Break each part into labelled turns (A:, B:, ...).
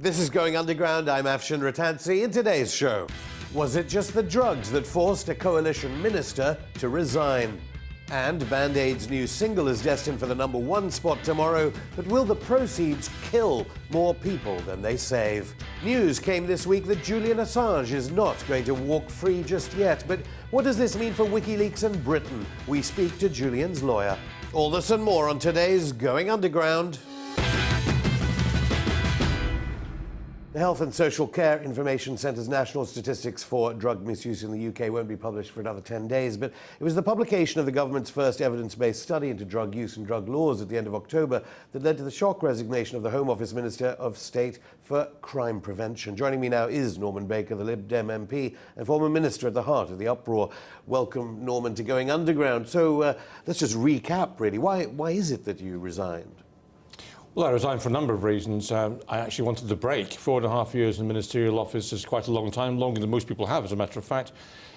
A: This is Going Underground. I'm Afshin Rattansi. In today's show, was it just the drugs that forced a coalition minister to resign? And Band Aid's new single is destined for the #1 spot tomorrow, but will the proceeds kill more people than they save? News came this week that Julian Assange is not going to walk free just yet, but what does this mean for WikiLeaks and Britain? We speak to Julian's lawyer. All this and more on today's Going Underground. The Health and Social Care Information Centre's national statistics for drug misuse in the UK won't be published for another 10 days, but it was the publication of the government's first evidence-based study into drug use and drug laws at the end of October that led to the shock resignation of the Home Office Minister of State for Crime Prevention. Joining me now is Norman Baker, the Lib Dem MP and former minister at the heart of the uproar. Welcome, Norman, to Going Underground. So let's just recap, really. Why is it that you resigned?
B: Well, I resigned for a number of reasons. I actually wanted the break. 4.5 years in the ministerial office is quite a long time, longer than most people have, as a matter of fact.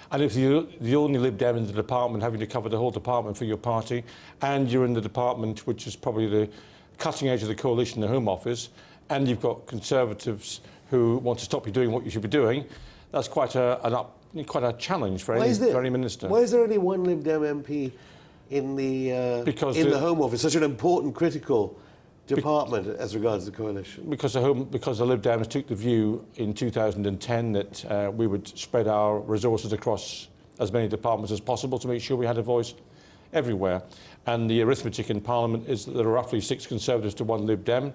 B: And if you're the only Lib Dem in the department, having to cover the whole department for your party, and you're in the department which is probably the cutting edge of the coalition, the Home Office, and you've got Conservatives who want to stop you doing what you should be doing, that's quite a challenge for any minister.
A: Why is there only one Lib Dem MP in the Home Office, such an important, critical department as regards the coalition?
B: Because the Lib Dems took the view in 2010 that we would spread our resources across as many departments as possible to make sure we had a voice everywhere. And the arithmetic in Parliament is that there are roughly 6 Conservatives to 1 Lib Dem,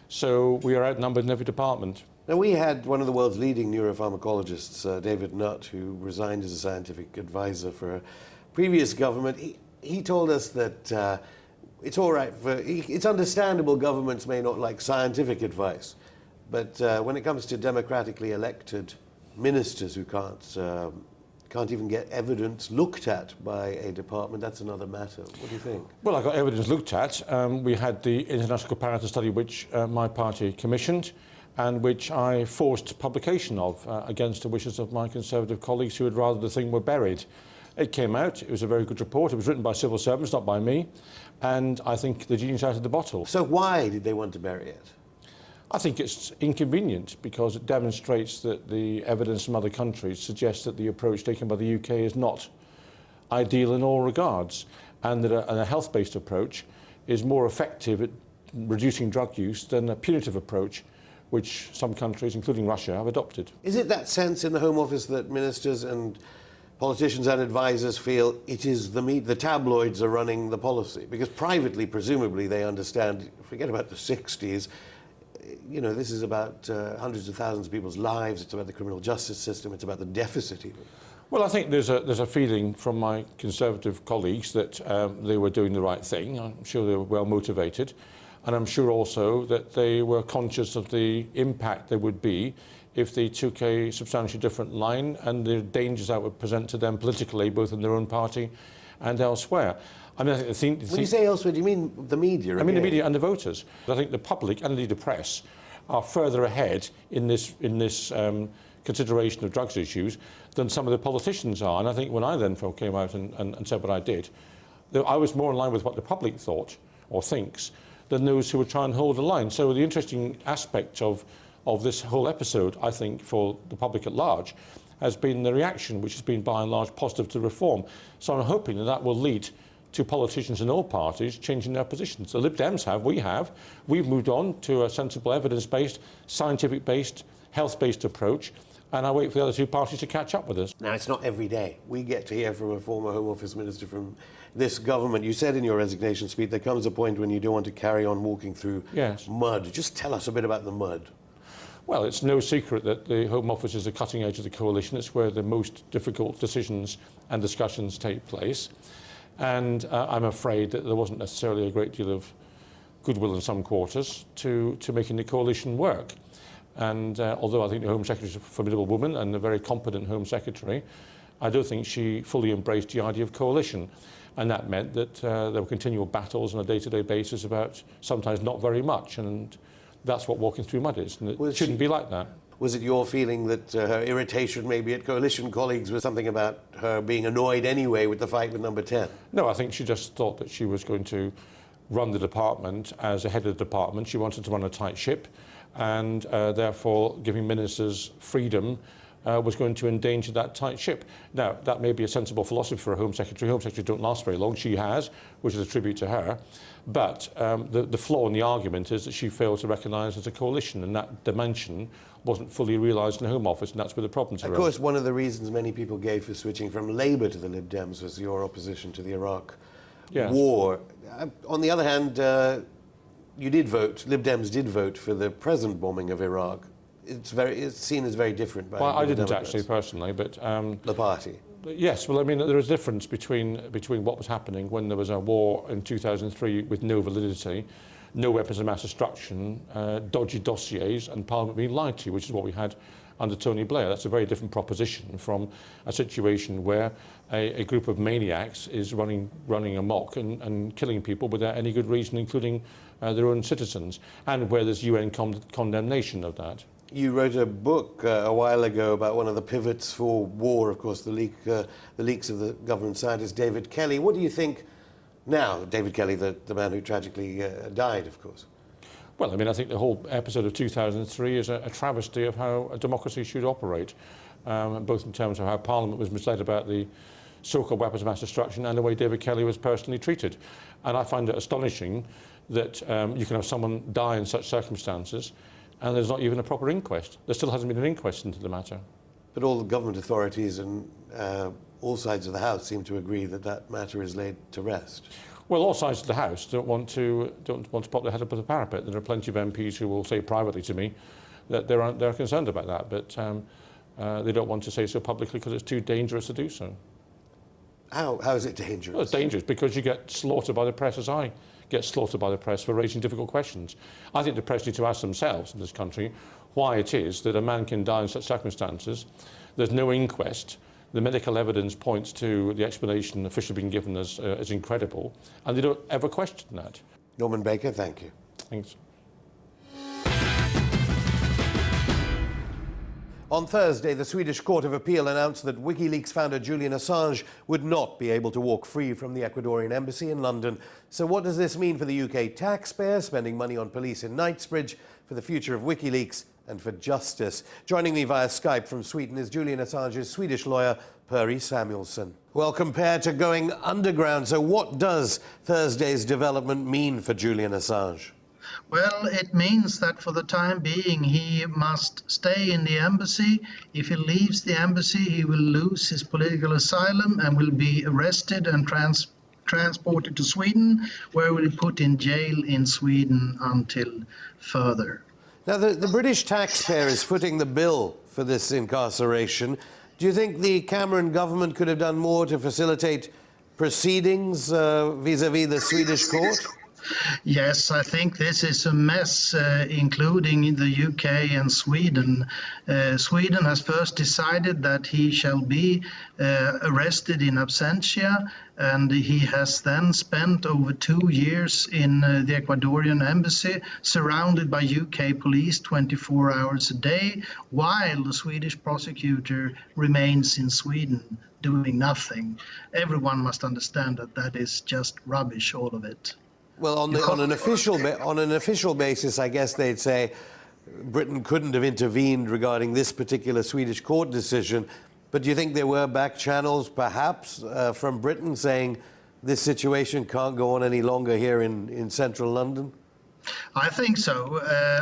B: so we are outnumbered in every department.
A: Now, we had one of the world's leading neuropharmacologists, David Nutt, who resigned as a scientific advisor for a previous government. He told us that it's all right it's understandable governments may not like scientific advice, but when it comes to democratically elected ministers who can't even get evidence looked at by a department, that's another matter. What do you think?
B: Well, I got evidence looked at. We had the international comparator study which my party commissioned and which I forced publication of against the wishes of my Conservative colleagues who would rather the thing were buried. It came out, it was a very good report, it was written by civil servants, not by me, and I think the genie's out of the bottle.
A: So why did they want to bury it?
B: I think it's inconvenient because it demonstrates that the evidence from other countries suggests that the approach taken by the UK is not ideal in all regards, and that a health-based approach is more effective at reducing drug use than a punitive approach which some countries, including Russia, have adopted.
A: Is it that sense in the Home Office that ministers and politicians and advisors feel it is the tabloids are running the policy? Because privately, presumably, they understand, forget about the 60s, you know, this is about hundreds of thousands of people's lives, it's about the criminal justice system, it's about the deficit even.
B: Well, I think there's a feeling from my Conservative colleagues that they were doing the right thing. I'm sure they were well motivated, and I'm sure also that they were conscious of the impact there would be if they took a substantially different line and the dangers that would present to them politically, both in their own party and elsewhere. I mean, I think
A: when you say elsewhere, do you mean the media?
B: I mean the media and the voters. I think the public and the press are further ahead in this consideration of drugs issues than some of the politicians are. And I think when I then came out and said what I did, I was more in line with what the public thought or thinks than those who would try and hold the line. So the interesting aspect of this whole episode, I think, for the public at large, has been the reaction, which has been by and large positive to reform. So I'm hoping that that will lead to politicians in all parties changing their positions. The Lib Dems have, we've moved on to a sensible, evidence-based, scientific-based, health-based approach, and I wait for the other 2 parties to catch up with us.
A: Now, it's not every day we get to hear from a former Home Office minister from this government. You said in your resignation speech there comes a point when you don't want to carry on walking through mud. Just tell us a bit about the mud.
B: Well, it's no secret that the Home Office is the cutting edge of the coalition. It's where the most difficult decisions and discussions take place. And I'm afraid that there wasn't necessarily a great deal of goodwill in some quarters to making the coalition work. And although I think the Home Secretary is a formidable woman and a very competent Home Secretary, I don't think she fully embraced the idea of coalition. And that meant that there were continual battles on a day-to-day basis about sometimes not very much. And that's what walking through mud is, and it shouldn't be like that.
A: Was it your feeling that her irritation maybe at coalition colleagues was something about her being annoyed anyway with the fight with number 10?
B: No, I think she just thought that she was going to run the department as a head of the department. She wanted to run a tight ship, and therefore giving ministers freedom was going to endanger that tight ship. Now, that may be a sensible philosophy for a Home Secretary. Home Secretaries don't last very long. She has, which is a tribute to her. But the flaw in the argument is that she failed to recognise as a coalition, and that dimension wasn't fully realised in the Home Office, and that's where the problems arose.
A: Of course, one of the reasons many people gave for switching from Labour to the Lib Dems was your opposition to the Iraq war. On the other hand, you did vote, Lib Dems did vote for the present bombing of Iraq. It's seen as very different by
B: Well, I didn't
A: Democrats.
B: actually personally, but
A: The party.
B: yes. Well, I mean, there is a difference between what was happening when there was a war in 2003 with no validity, no weapons of mass destruction, dodgy dossiers, and Parliament being lied to, which is what we had under Tony Blair. That's a very different proposition from a situation where a group of maniacs is running amok and killing people without any good reason, including their own citizens, and where there's UN condemnation of that.
A: You wrote a book a while ago about one of the pivots for war, of course, the leaks of the government scientist David Kelly. What do you think now? David Kelly, the man who tragically died, of course.
B: Well, I mean, I think the whole episode of 2003 is a travesty of how a democracy should operate, both in terms of how Parliament was misled about the so-called weapons of mass destruction and the way David Kelly was personally treated. And I find it astonishing that you can have someone die in such circumstances and there's not even a proper inquest. There still hasn't been an inquest into the matter. But
A: all the government authorities and all sides of the House seem to agree that that matter is laid to rest.
B: Well, all sides of the House don't want to pop their head up the parapet. There are plenty of MPs who will say privately to me that they're concerned about that, but they don't want to say so publicly because it's too dangerous to do so.
A: How is it dangerous?
B: Well, it's dangerous because you get slaughtered by the press, as I get slaughtered by the press for raising difficult questions. I think the press need to ask themselves in this country why it is that a man can die in such circumstances. There's no inquest. The medical evidence points to the explanation officially being given as incredible, and they don't ever question that.
A: Norman Baker, thank you.
B: Thanks.
A: On Thursday, the Swedish Court of Appeal announced that WikiLeaks founder Julian Assange would not be able to walk free from the Ecuadorian embassy in London. So what does this mean for the UK taxpayer spending money on police in Knightsbridge, for the future of WikiLeaks and for justice? Joining me via Skype from Sweden is Julian Assange's Swedish lawyer, E Samuelson. Well, compared to going underground, so what does Thursday's development mean for Julian Assange?
C: Well, it means that for the time being he must stay in the embassy. If he leaves the embassy, he will lose his political asylum and will be arrested and transported to Sweden, where he will be put in jail in Sweden until further.
A: Now, the British taxpayer is footing the bill for this incarceration. Do you think the Cameron government could have done more to facilitate proceedings vis-à-vis the Swedish court?
C: Yes, I think this is a mess, including the UK and Sweden. Sweden has first decided that he shall be arrested in absentia, and he has then spent over 2 years in the Ecuadorian embassy, surrounded by UK police 24 hours a day, while the Swedish prosecutor remains in Sweden doing nothing. Everyone must understand that that is just rubbish, all of it.
A: Well, on an official basis, I guess they'd say Britain couldn't have intervened regarding this particular Swedish court decision. But do you think there were back channels, perhaps, from Britain saying this situation can't go on any longer here in central London?
C: I think so.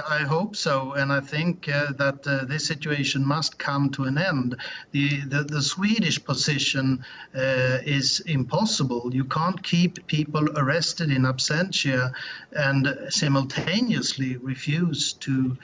C: I hope so, and I think that this situation must come to an end. The Swedish position is impossible. You can't keep people arrested in absentia and simultaneously refuse to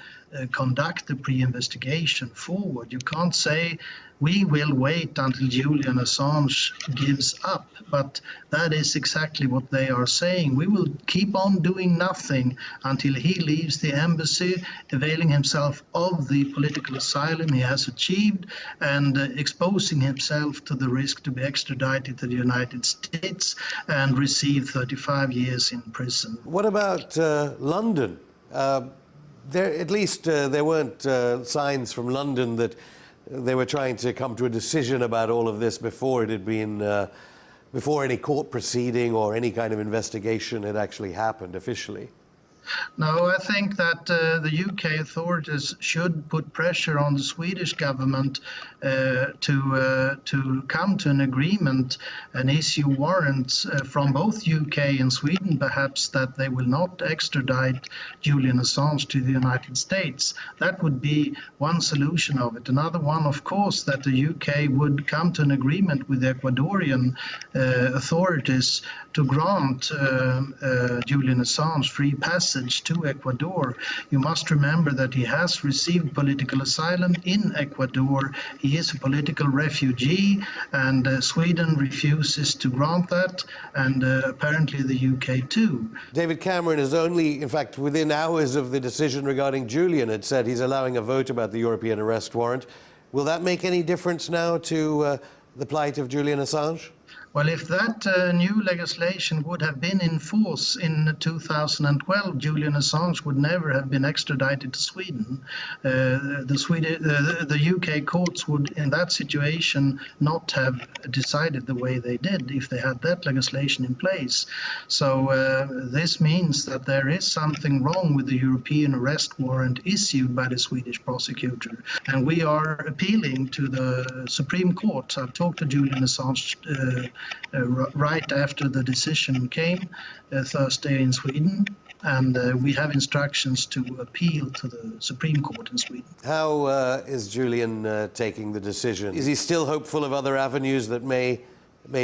C: conduct the pre-investigation forward. You can't say we will wait until Julian Assange gives up, but that is exactly what they are saying. We will keep on doing nothing until he leaves the embassy, availing himself of the political asylum he has achieved and exposing himself to the risk to be extradited to the United States and receive 35 years in prison.
A: What about London? At least there weren't signs from London that they were trying to come to a decision about all of this before it had been, before any court proceeding or any kind of investigation had actually happened officially.
C: No, I think that the UK authorities should put pressure on the Swedish government to come to an agreement and issue warrants from both UK and Sweden, perhaps, that they will not extradite Julian Assange to the United States. That would be one solution of it. Another one, of course, that the UK would come to an agreement with the Ecuadorian authorities to grant Julian Assange free passage to Ecuador. You must remember that he has received political asylum in Ecuador. He is a political refugee, and Sweden refuses to grant that, and apparently the UK too.
A: David Cameron is only, in fact, within hours of the decision regarding Julian, had said he's allowing a vote about the European arrest warrant. Will that make any difference now to the plight of Julian Assange?
C: Well, if that new legislation would have been in force in 2012, Julian Assange would never have been extradited to Sweden. The UK courts would, in that situation, not have decided the way they did if they had that legislation in place. So this means that there is something wrong with the European arrest warrant issued by the Swedish prosecutor. And we are appealing to the Supreme Court. I've talked to Julian Assange right after the decision came Thursday in Sweden, and we have instructions to appeal to the Supreme Court in Sweden.
A: How is Julian taking the decision? Is he still hopeful of other avenues that may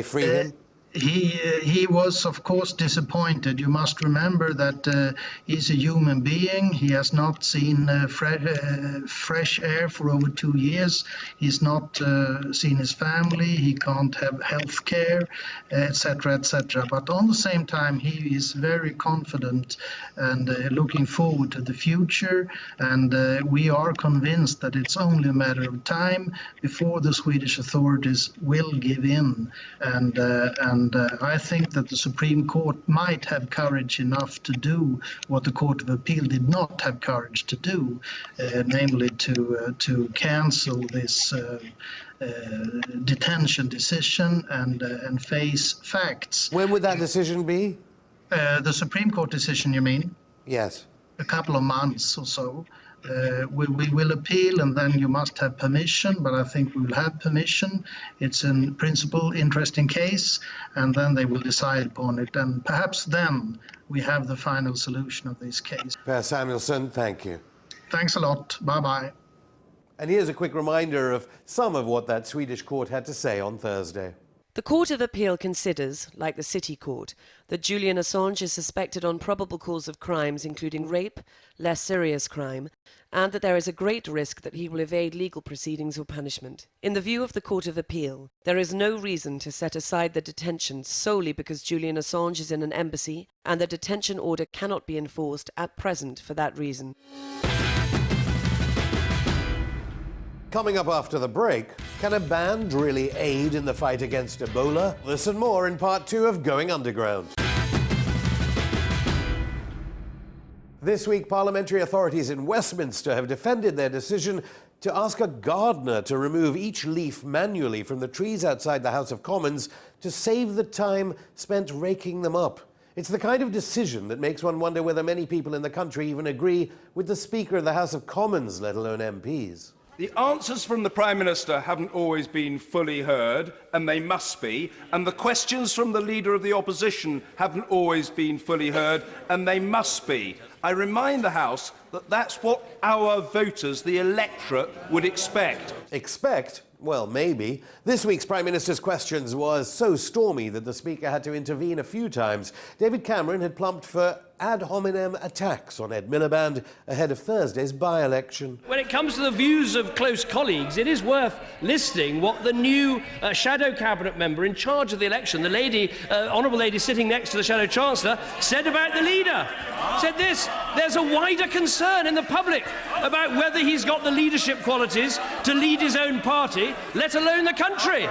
A: free him?
C: He was, of course, disappointed. You must remember that he's a human being. He has not seen fresh air for over 2 years. He's not seen his family. He can't have health care, etc., etc. But on the same time, he is very confident and looking forward to the future. And we are convinced that it's only a matter of time before the Swedish authorities will give in. And I think that the Supreme Court might have courage enough to do what the Court of Appeal did not have courage to do, namely to cancel this detention decision and face facts.
A: When would that decision be?
C: The Supreme Court decision, you mean?
A: Yes.
C: A couple of months or so. We will appeal, and then you must have permission, but I think we will have permission. It's in principle interesting case, and then they will decide upon it, and perhaps then we have the final solution of this case.
A: E Samuelson, thank you.
C: Thanks a lot. Bye-bye.
A: And here's a quick reminder of some of what that Swedish court had to say on Thursday.
D: The Court of Appeal considers, like the City Court, that Julian Assange is suspected on probable cause of crimes including rape, less serious crime, and that there is a great risk that he will evade legal proceedings or punishment. In the view of the Court of Appeal, there is no reason to set aside the detention solely because Julian Assange is in an embassy, and the detention order cannot be enforced at present for that reason.
A: Coming up after the break, can a band really aid in the fight against Ebola? Listen more in part 2 of Going Underground. This week, parliamentary authorities in Westminster have defended their decision to ask a gardener to remove each leaf manually from the trees outside the House of Commons to save the time spent raking them up. It's the kind of decision that makes one wonder whether many people in the country even agree with the Speaker of the House of Commons, let alone MPs.
E: The answers from the Prime Minister haven't always been fully heard, and they must be. And the questions from the Leader of the Opposition haven't always been fully heard, and they must be. I remind the House that that's what our voters, the electorate, would expect.
A: Expect? Well, maybe. This week's Prime Minister's questions was so stormy that the Speaker had to intervene a few times. David Cameron had plumped for ad hominem attacks on Ed Miliband ahead of Thursday's by-election.
F: When it comes to the views of close colleagues, it is worth listening what the new shadow cabinet member in charge of the election, the lady, honourable lady sitting next to the shadow chancellor, said about the leader. Said this: there's a wider concern in the public about whether he's got the leadership qualities to lead his own party, let alone the country.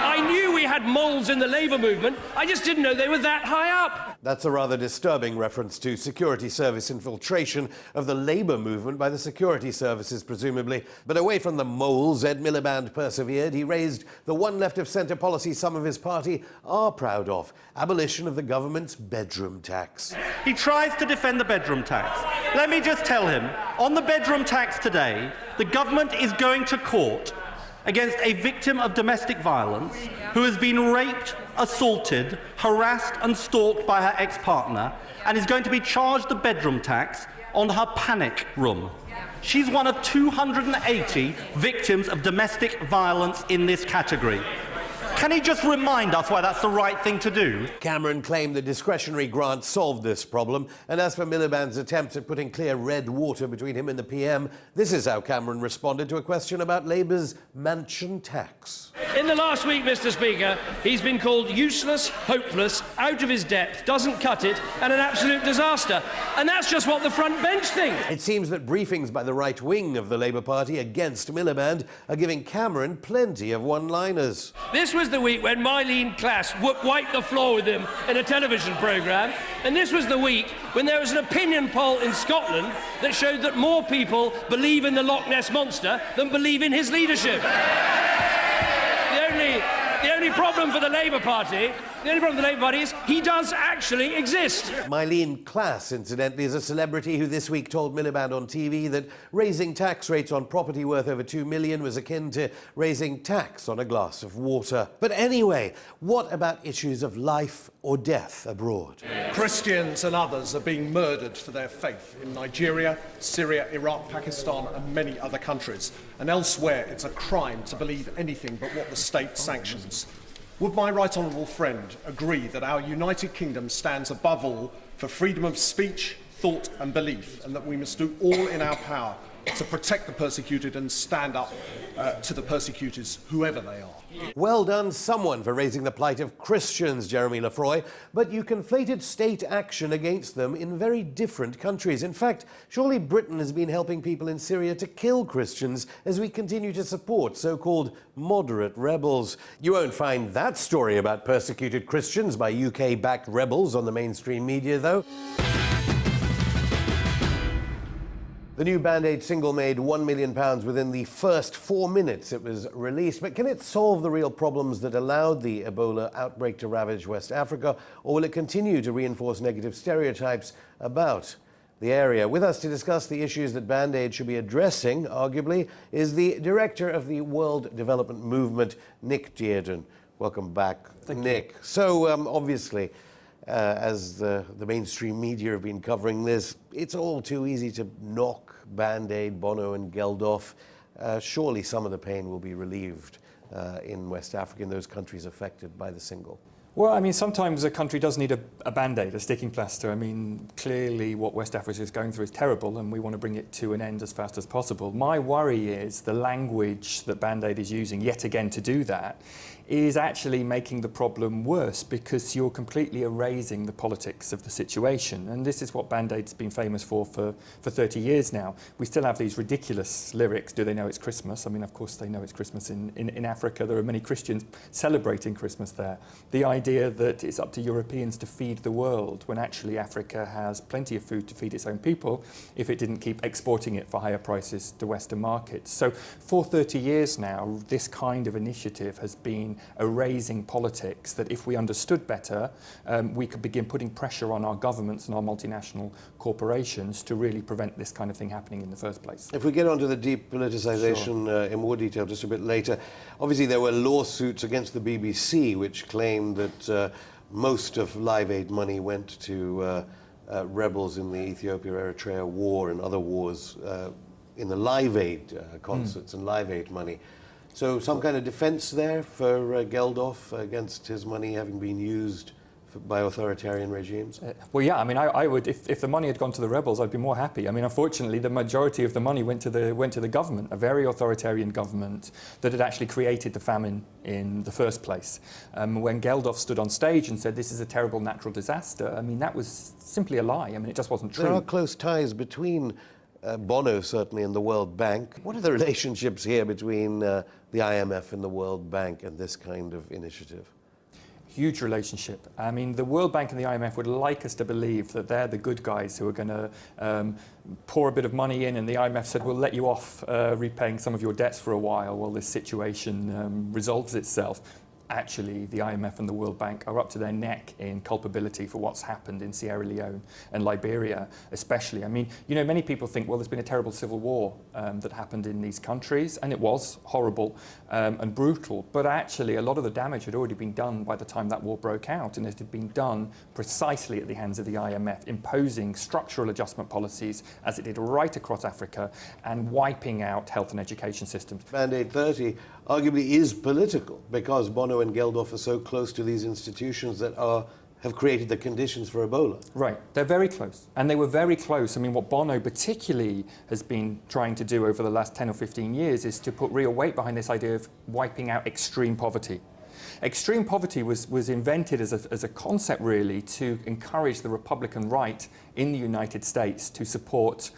F: I knew we had moles in the Labour movement. I just didn't know they were that high up.
A: That's a rather disturbing reference to security service infiltration of the Labour movement by the security services, presumably. But away from the moles, Ed Miliband persevered. He raised the one left-of-centre policy some of his party are proud of: abolition of the government's bedroom tax.
G: He tries to defend the bedroom tax. Let me just tell him, on the bedroom tax today, the government is going to court against a victim of domestic violence who has been raped, assaulted, harassed and stalked by her ex-partner, and is going to be charged the bedroom tax on her panic room. She's one of 280 victims of domestic violence in this category. Can he just remind us why that's the right thing to do?
A: Cameron claimed the discretionary grant solved this problem, and as for Miliband's attempts at putting clear red water between him and the PM, this is how Cameron responded to a question about Labour's mansion tax.
F: In the last week, Mr. Speaker, he's been called useless, hopeless, out of his depth, doesn't cut it, and an absolute disaster. And that's just what the front bench think.
A: It seems that briefings by the right wing of the Labour Party against Miliband are giving Cameron plenty of one-liners.
F: This was the week when Mylene Klass wiped the floor with him in a television programme, and this was the week when there was an opinion poll in Scotland that showed that more people believe in the Loch Ness Monster than believe in his leadership. The only problem for the Labour Party is he does actually exist.
A: Mylene Klass, incidentally, is a celebrity who this week told Miliband on TV that raising tax rates on property worth over $2 million was akin to raising tax on a glass of water. But anyway, what about issues of life or death abroad?
H: Christians and others are being murdered for their faith in Nigeria, Syria, Iraq, Pakistan and many other countries. And elsewhere, it's a crime to believe anything but what the state sanctions. Would my right honourable friend agree that our United Kingdom stands above all for freedom of speech, thought and belief, and that we must do all in our power to protect the persecuted and stand up to the persecutors, whoever they are?
A: Well done, someone, for raising the plight of Christians, Jeremy Lefroy, but you conflated state action against them in very different countries. In fact, surely Britain has been helping people in Syria to kill Christians as we continue to support so-called moderate rebels. You won't find that story about persecuted Christians by UK-backed rebels on the mainstream media, though. The new Band-Aid single made £1 million within the first 4 minutes it was released. But can it solve the real problems that allowed the Ebola outbreak to ravage West Africa, or will it continue to reinforce negative stereotypes about the area? With us to discuss the issues that Band-Aid should be addressing, arguably, is the director of the World Development Movement, Nick Dearden. Welcome back, Nick. So, obviously, as the mainstream media have been covering this, it's all too easy to knock Band-Aid, Bono and Geldof. Surely some of the pain will be relieved in West Africa, in those countries affected by the single.
I: Well, I mean, sometimes a country does need a Band-Aid, a sticking plaster. I mean, clearly what West Africa is going through is terrible and we want to bring it to an end as fast as possible. My worry is the language that Band-Aid is using yet again to do that is actually making the problem worse, because you're completely erasing the politics of the situation. And this is what Band-Aid's been famous for 30 years now. We still have these ridiculous lyrics. Do they know it's Christmas? I mean, of course they know it's Christmas in Africa. There are many Christians celebrating Christmas there. The idea that it's up to Europeans to feed the world, when actually Africa has plenty of food to feed its own people if it didn't keep exporting it for higher prices to Western markets. So for 30 years now, this kind of initiative has been erasing politics, that if we understood better, we could begin putting pressure on our governments and our multinational corporations to really prevent this kind of thing happening in the first place.
A: If we get onto the depoliticisation in more detail just a bit later, obviously there were lawsuits against the BBC which claimed that most of Live Aid money went to rebels in the Ethiopia-Eritrea war and other wars in the Live Aid concerts and Live Aid money. So some kind of defence there for Geldof against his money having been used by authoritarian regimes?
I: Well, yeah, I mean, I would, if the money had gone to the rebels, I'd be more happy. I mean, unfortunately, the majority of the money went to the government, a very authoritarian government that had actually created the famine in the first place. When Geldof stood on stage and said, this is a terrible natural disaster, I mean, that was simply a lie. I mean, it just wasn't true.
A: There are close ties between Bono, certainly, and the World Bank. What are the relationships here between the IMF and the World Bank and this kind of initiative?
I: huge relationship. I mean, the World Bank and the IMF would like us to believe that they're the good guys who are going to pour a bit of money in, and the IMF said, we'll let you off repaying some of your debts for a while this situation resolves itself. Actually, the IMF and the World Bank are up to their neck in culpability for what's happened in Sierra Leone and Liberia, especially. I mean, you know, many people think, well, there's been a terrible civil war that happened in these countries, and it was horrible and brutal. But actually, a lot of the damage had already been done by the time that war broke out, and it had been done precisely at the hands of the IMF, imposing structural adjustment policies, as it did right across Africa, and wiping out health and education systems.
A: Mandate 30 arguably is political because Bono and Geldof are so close to these institutions that have created the conditions for Ebola.
I: Right, they're very close. And they were very close. I mean, what Bono particularly has been trying to do over the last 10 or 15 years is to put real weight behind this idea of wiping out extreme poverty. Extreme poverty was invented as a concept, really, to encourage the Republican right in the United States to support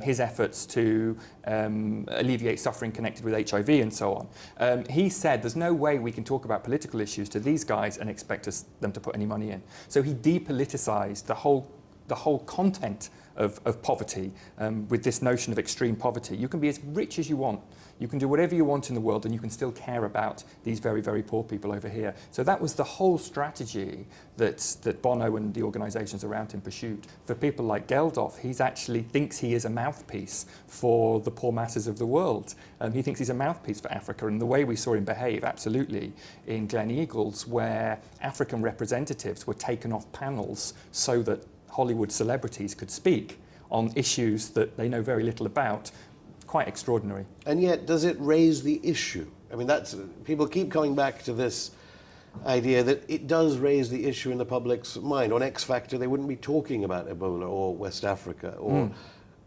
I: his efforts to alleviate suffering connected with HIV and so on. He said there's no way we can talk about political issues to these guys and expect them to put any money in. So he depoliticized the whole content of poverty with this notion of extreme poverty. You can be as rich as you want. You can do whatever you want in the world, and you can still care about these very, very poor people over here. So that was the whole strategy that Bono and the organisations around him pursued. For people like Geldof, he actually thinks he is a mouthpiece for the poor masses of the world. He thinks he's a mouthpiece for Africa, and the way we saw him behave, absolutely, in Glen Eagles, where African representatives were taken off panels so that Hollywood celebrities could speak on issues that they know very little about. Quite extraordinary.
A: And yet, does it raise the issue? I mean, people keep coming back to this idea that it does raise the issue in the public's mind. On X Factor, they wouldn't be talking about Ebola or West Africa, or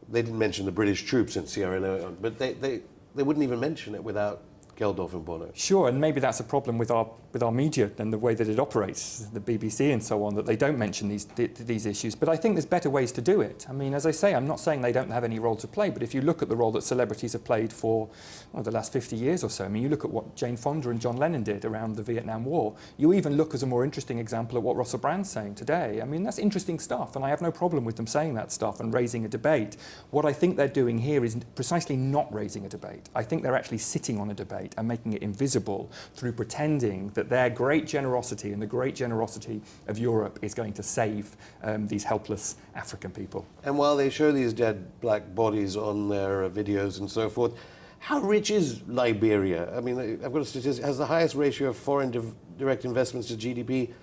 A: they didn't mention the British troops in Sierra Leone, but they wouldn't even mention it without Geldof and Bono.
I: Sure, and maybe that's a problem with our media and the way that it operates, the BBC and so on, that they don't mention these issues. But I think there's better ways to do it. I mean, as I say, I'm not saying they don't have any role to play, but if you look at the role that celebrities have played for the last 50 years or so, I mean, you look at what Jane Fonda and John Lennon did around the Vietnam War. You even look as a more interesting example at what Russell Brand's saying today. I mean, that's interesting stuff, and I have no problem with them saying that stuff and raising a debate. What I think they're doing here is precisely not raising a debate. I think they're actually sitting on a debate and making it invisible through pretending that their great generosity and the great generosity of Europe is going to save these helpless African people.
A: And while they show these dead black bodies on their videos and so forth, how rich is Liberia? I mean, I've got a statistic, has the highest ratio of foreign direct investments to GDP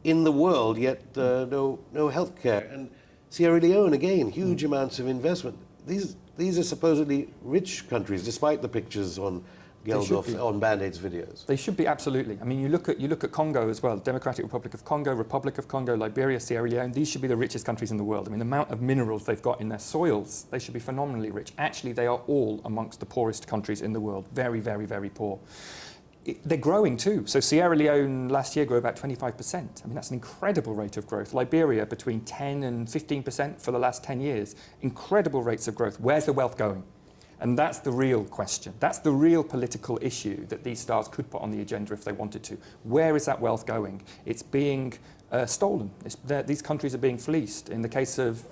A: in the world, yet no healthcare. And Sierra Leone, again, huge amounts of investment. These are supposedly rich countries, despite the pictures on Geldof on Band-Aid's videos.
I: They should be, absolutely. I mean, you look at Congo as well, Democratic Republic of Congo, Republic of Congo, Liberia, Sierra Leone. These should be the richest countries in the world. I mean, the amount of minerals they've got in their soils, they should be phenomenally rich. Actually, they are all amongst the poorest countries in the world. Very, very, very poor. They're growing too. So Sierra Leone last year grew about 25%. I mean, that's an incredible rate of growth. Liberia between 10 and 15% for the last 10 years. Incredible rates of growth. Where's the wealth going? And that's the real question. That's the real political issue that these stars could put on the agenda if they wanted to. Where is that wealth going? It's being stolen. These countries are being fleeced. In the case of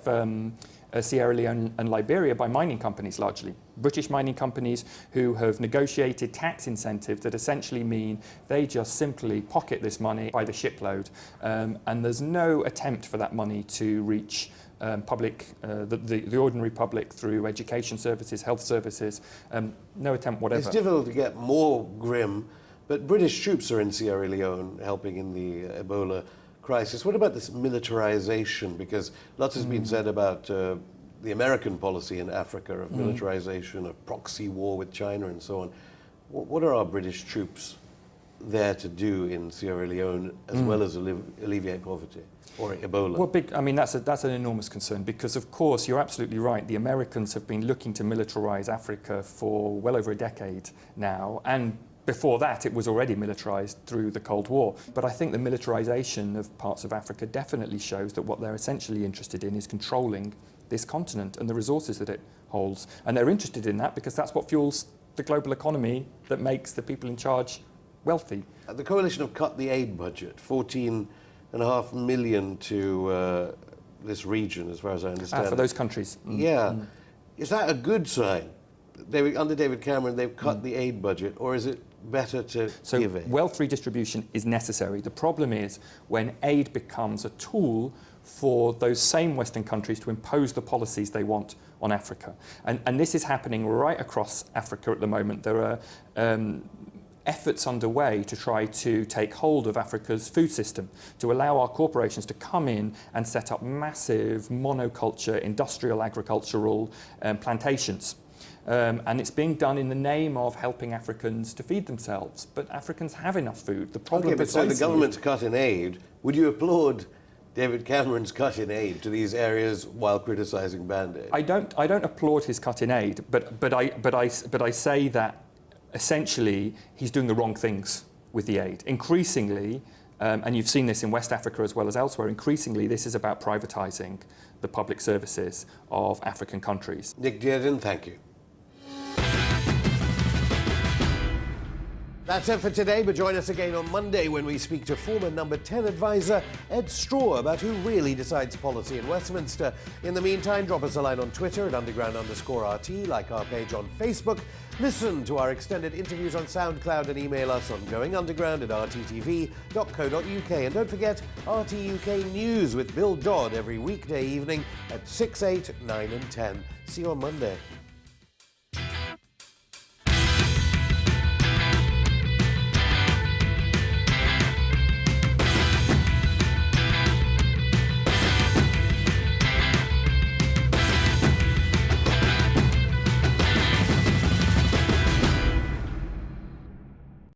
I: Sierra Leone and Liberia, by mining companies largely. British mining companies who have negotiated tax incentives that essentially mean they just simply pocket this money by the shipload. And there's no attempt for that money to reach the ordinary public through education services, health services, no attempt whatever.
A: It's difficult to get more grim, but British troops are in Sierra Leone helping in the Ebola crisis. What about this militarization? Because lots has been said about the American policy in Africa of militarization, of proxy war with China and so on. What are our British troops there to do in Sierra Leone as well as alleviate poverty? Or Ebola?
I: Well, I mean, that's an enormous concern because, of course, you're absolutely right. The Americans have been looking to militarize Africa for well over a decade now, and before that, it was already militarized through the Cold War. But I think the militarization of parts of Africa definitely shows that what they're essentially interested in is controlling this continent and the resources that it holds. And they're interested in that because that's what fuels the global economy that makes the people in charge wealthy.
A: The coalition have cut the aid budget, 14.5 million to this region, as far as I understand.
I: For those countries.
A: Yeah. Is that a good sign? Under David Cameron, they've cut the aid budget, or is it better to give aid?
I: Wealth redistribution is necessary. The problem is when aid becomes a tool for those same Western countries to impose the policies they want on Africa. And this is happening right across Africa at the moment. There are efforts underway to try to take hold of Africa's food system, to allow our corporations to come in and set up massive monoculture, industrial agricultural plantations. And it's being done in the name of helping Africans to feed themselves. But Africans have enough food. The problem
A: but so the government's cut in aid. Would you applaud David Cameron's cut in aid to these areas while criticising Band-Aid?
I: I don't applaud his cut in aid, but I say that essentially he's doing the wrong things with the aid. Increasingly, and you've seen this in West Africa as well as elsewhere, increasingly this is about privatising the public services of African countries.
A: Nick Dearden, thank you. That's it for today, but join us again on Monday when we speak to former number 10 advisor Ed Straw about who really decides policy in Westminster. In the meantime, drop us a line on Twitter at _RT, like our page on Facebook, listen to our extended interviews on SoundCloud and email us on goingunderground@rttv.co.uk. And don't forget RT UK News with Bill Dodd every weekday evening at 6, 8, 9 and 10. See you on Monday.